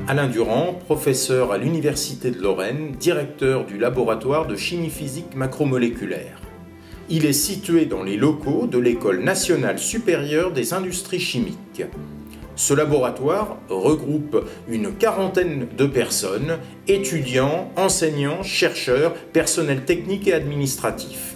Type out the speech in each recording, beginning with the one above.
Alain Durand, professeur à l'Université de Lorraine, directeur du laboratoire de chimie physique macromoléculaire. Il est situé dans les locaux de l'École nationale supérieure des industries chimiques. Ce laboratoire regroupe une quarantaine de personnes, étudiants, enseignants, chercheurs, personnel technique et administratif.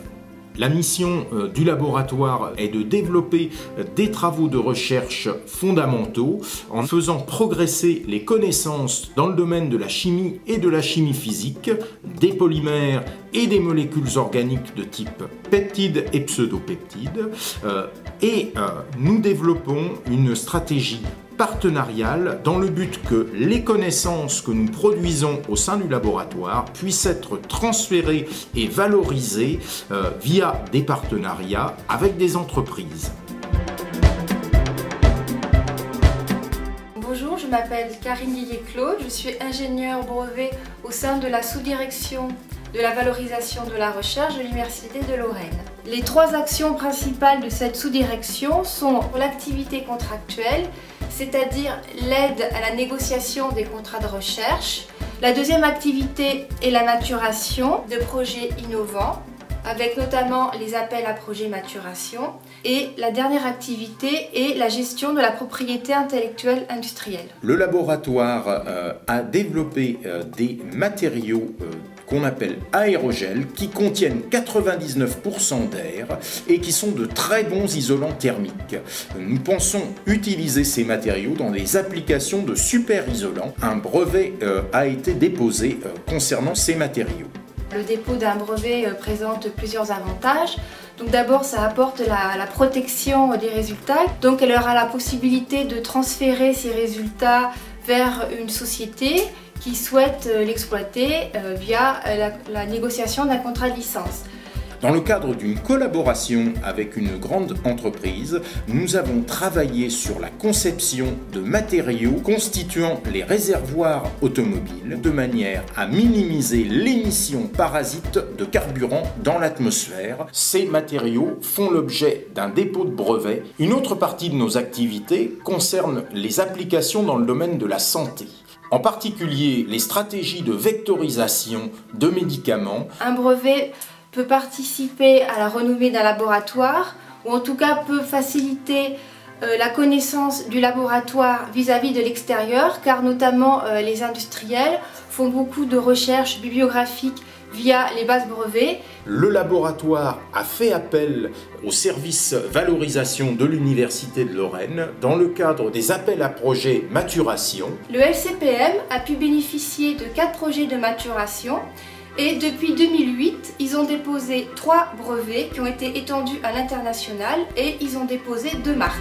La mission du laboratoire est de développer des travaux de recherche fondamentaux en faisant progresser les connaissances dans le domaine de la chimie et de la chimie physique, des polymères et des molécules organiques de type peptides et pseudopeptides. Nous développons une stratégie partenariale dans le but que les connaissances que nous produisons au sein du laboratoire puissent être transférées et valorisées via des partenariats avec des entreprises. Bonjour, je m'appelle Karine Lillier-Claude, je suis ingénieure brevet au sein de la sous-direction de la valorisation de la recherche de l'Université de Lorraine. Les trois actions principales de cette sous-direction sont l'activité contractuelle, c'est-à-dire l'aide à la négociation des contrats de recherche. La deuxième activité est la maturation de projets innovants, avec notamment les appels à projets maturation. Et la dernière activité est la gestion de la propriété intellectuelle industrielle. Le laboratoire a développé des matériaux qu'on appelle aérogels, qui contiennent 99% d'air et qui sont de très bons isolants thermiques. Nous pensons utiliser ces matériaux dans des applications de super isolants. Un brevet a été déposé concernant ces matériaux. Le dépôt d'un brevet présente plusieurs avantages. Donc d'abord, ça apporte la protection des résultats. Donc elle aura la possibilité de transférer ces résultats vers une société qui souhaite l'exploiter via la négociation d'un contrat de licence. Dans le cadre d'une collaboration avec une grande entreprise, nous avons travaillé sur la conception de matériaux constituant les réservoirs automobiles de manière à minimiser l'émission parasite de carburant dans l'atmosphère. Ces matériaux font l'objet d'un dépôt de brevet. Une autre partie de nos activités concerne les applications dans le domaine de la santé. En particulier, les stratégies de vectorisation de médicaments. Un brevet peut participer à la renommée d'un laboratoire ou en tout cas peut faciliter la connaissance du laboratoire vis-à-vis de l'extérieur, car notamment les industriels font beaucoup de recherches bibliographiques via les bases brevets. Le laboratoire a fait appel au service valorisation de l'Université de Lorraine dans le cadre des appels à projets maturation. Le LCPM a pu bénéficier de 4 projets de maturation et depuis 2008, ils ont déposé 3 brevets qui ont été étendus à l'international et ils ont déposé 2 marques.